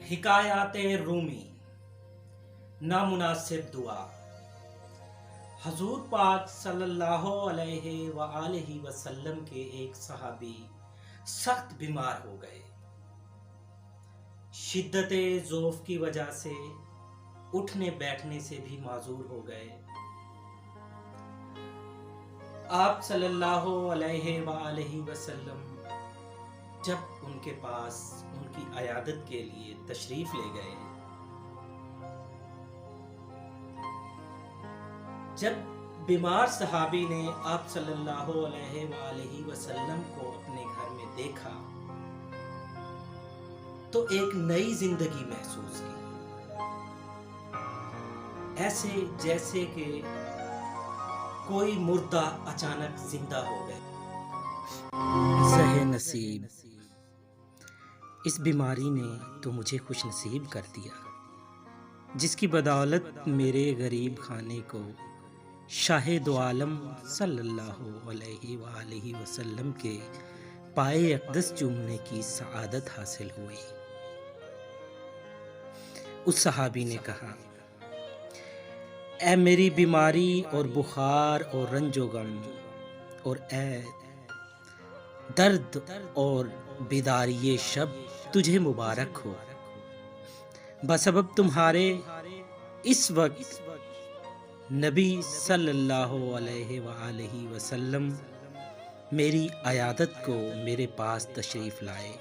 حکایات رومی نامناسب دعا۔ حضور پاک صلی اللہ علیہ وآلہ وسلم کے ایک صحابی سخت بیمار ہو گئے۔ شدت ضعف کی وجہ سے اٹھنے بیٹھنے سے بھی معذور ہو گئے۔ آپ صلی اللہ علیہ وآلہ وسلم جب ان کے پاس ان کی عیادت کے لیے تشریف لے گئے، جب بیمار صحابی نے آپ صلی اللہ علیہ وآلہ وسلم کو اپنے گھر میں دیکھا تو ایک نئی زندگی محسوس کی، ایسے جیسے کہ کوئی مردہ اچانک زندہ ہو گئے۔ زہ نصیب، اس بیماری نے تو مجھے خوش نصیب کر دیا، جس کی بدولت میرے غریب خانے کو شاہ دو عالم صلی اللہ علیہ وآلہ وسلم کے پائے اقدس چومنے کی سعادت حاصل ہوئی۔ اس صحابی نے کہا، اے میری بیماری اور بخار اور رنج و غم، اور اے درد اور بیداری شب، تجھے مبارک ہو، بسبب تمہارے اس وقت نبی صلی اللہ علیہ وآلہ وسلم میری عیادت کو میرے پاس تشریف لائے۔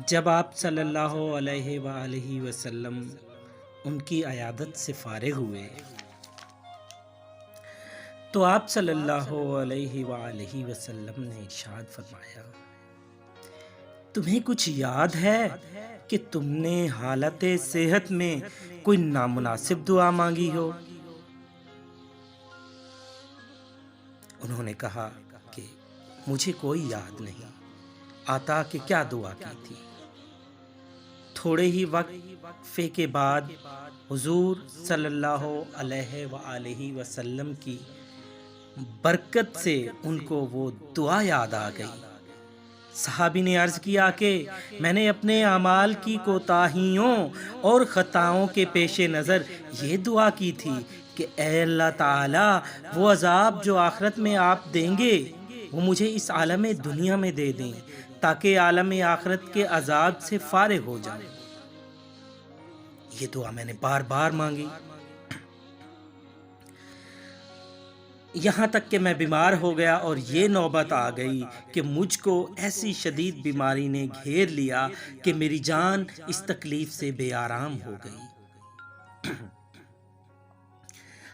جب آپ صلی اللہ علیہ وآلہ وسلم ان کی عیادت سے فارغ ہوئے تو آپ صلی اللہ علیہ وآلہ وسلم نے ارشاد فرمایا، تمہیں کچھ یاد ہے کہ تم نے حالت صحت میں کوئی نامناسب دعا مانگی ہو؟ انہوں نے کہا کہ مجھے کوئی یاد نہیں آتا کہ کیا دعا کی تھی۔ تھوڑے ہی وقفے کے بعد حضور صلی اللہ علیہ وآلہ وسلم کی برکت سے ان کو وہ دعا یاد آ گئی۔ صحابی نے عرض کیا کہ میں نے اپنے اعمال کی کوتاہیوں اور خطاؤں کے پیش نظر یہ دعا کی تھی کہ اے اللہ تعالیٰ، وہ عذاب جو آخرت میں آپ دیں گے وہ مجھے اس عالم دنیا میں دے دیں تاکہ عالم آخرت کے عذاب سے فارغ ہو جائیں۔ یہ دعا میں نے بار بار مانگی، یہاں تک کہ میں بیمار ہو گیا اور یہ نوبت آ گئی کہ مجھ کو ایسی شدید بیماری نے گھیر لیا کہ میری جان اس تکلیف سے بے آرام ہو گئی۔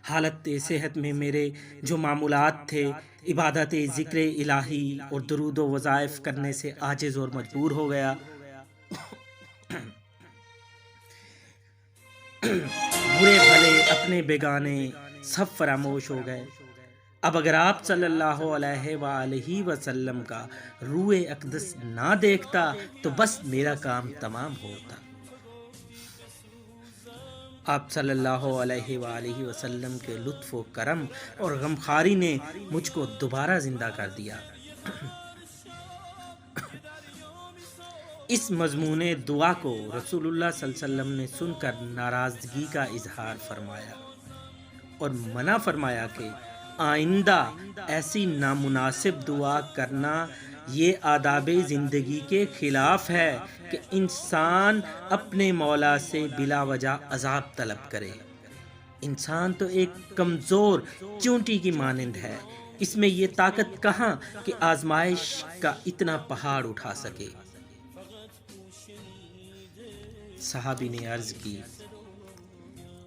حالت صحت میں میرے جو معمولات تھے، عبادت ذکر الہی اور درود و وظائف کرنے سے عاجز اور مجبور ہو گیا۔ برے بھلے اپنے بیگانے سب فراموش ہو گئے۔ اب اگر آپ صلی اللہ علیہ وآلہ وسلم کا روح اقدس نہ دیکھتا تو بس میرا کام تمام ہوتا۔ آپ صلی اللہ علیہ وآلہ وسلم کے لطف و کرم اور غمخواری نے مجھ کو دوبارہ زندہ کر دیا۔ اس مضمون دعا کو رسول اللہ صلی اللہ علیہ وسلم نے سن کر ناراضگی کا اظہار فرمایا اور منع فرمایا کہ آئندہ ایسی نامناسب دعا کرنا یہ آداب زندگی کے خلاف ہے کہ انسان اپنے مولا سے بلا وجہ عذاب طلب کرے۔ انسان تو ایک کمزور چونٹی کی مانند ہے، اس میں یہ طاقت کہاں کہ آزمائش کا اتنا پہاڑ اٹھا سکے۔ صحابی نے عرض کی،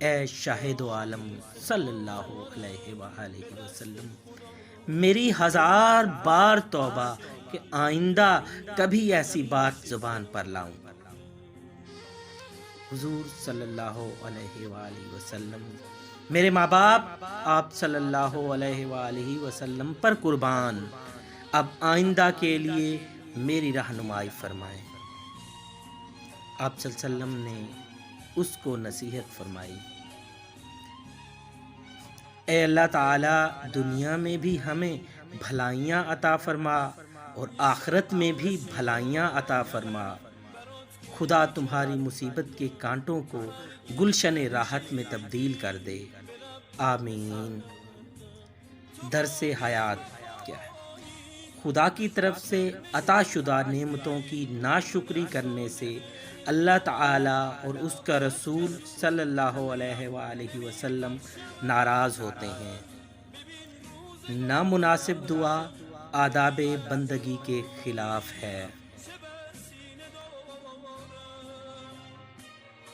اے شاہد عالم صلی اللہ علیہ وآلہ وسلم، میری 1000 بار توبہ کہ آئندہ کبھی ایسی بات زبان پر لاؤں۔ حضور صلی اللہ علیہ وآلہ وسلم، میرے ماں باپ آپ صلی اللہ علیہ وآلہ وسلم پر قربان، اب آئندہ کے لیے میری رہنمائی فرمائیں۔ آپ صلی اللہ علیہ وسلم نے اس کو نصیحت فرمائی، اے اللہ تعالیٰ، دنیا میں بھی ہمیں بھلائیاں عطا فرما اور آخرت میں بھی بھلائیاں عطا فرما۔ خدا تمہاری مصیبت کے کانٹوں کو گلشن راحت میں تبدیل کر دے، آمین۔ درس حیات کیا ہے؟ خدا کی طرف سے عطا شدہ نعمتوں کی ناشکری کرنے سے اللہ تعالیٰ اور اس کا رسول صلی اللہ علیہ وآلہ وسلم ناراض ہوتے ہیں۔ نامناسب دعا آداب بندگی کے خلاف ہے۔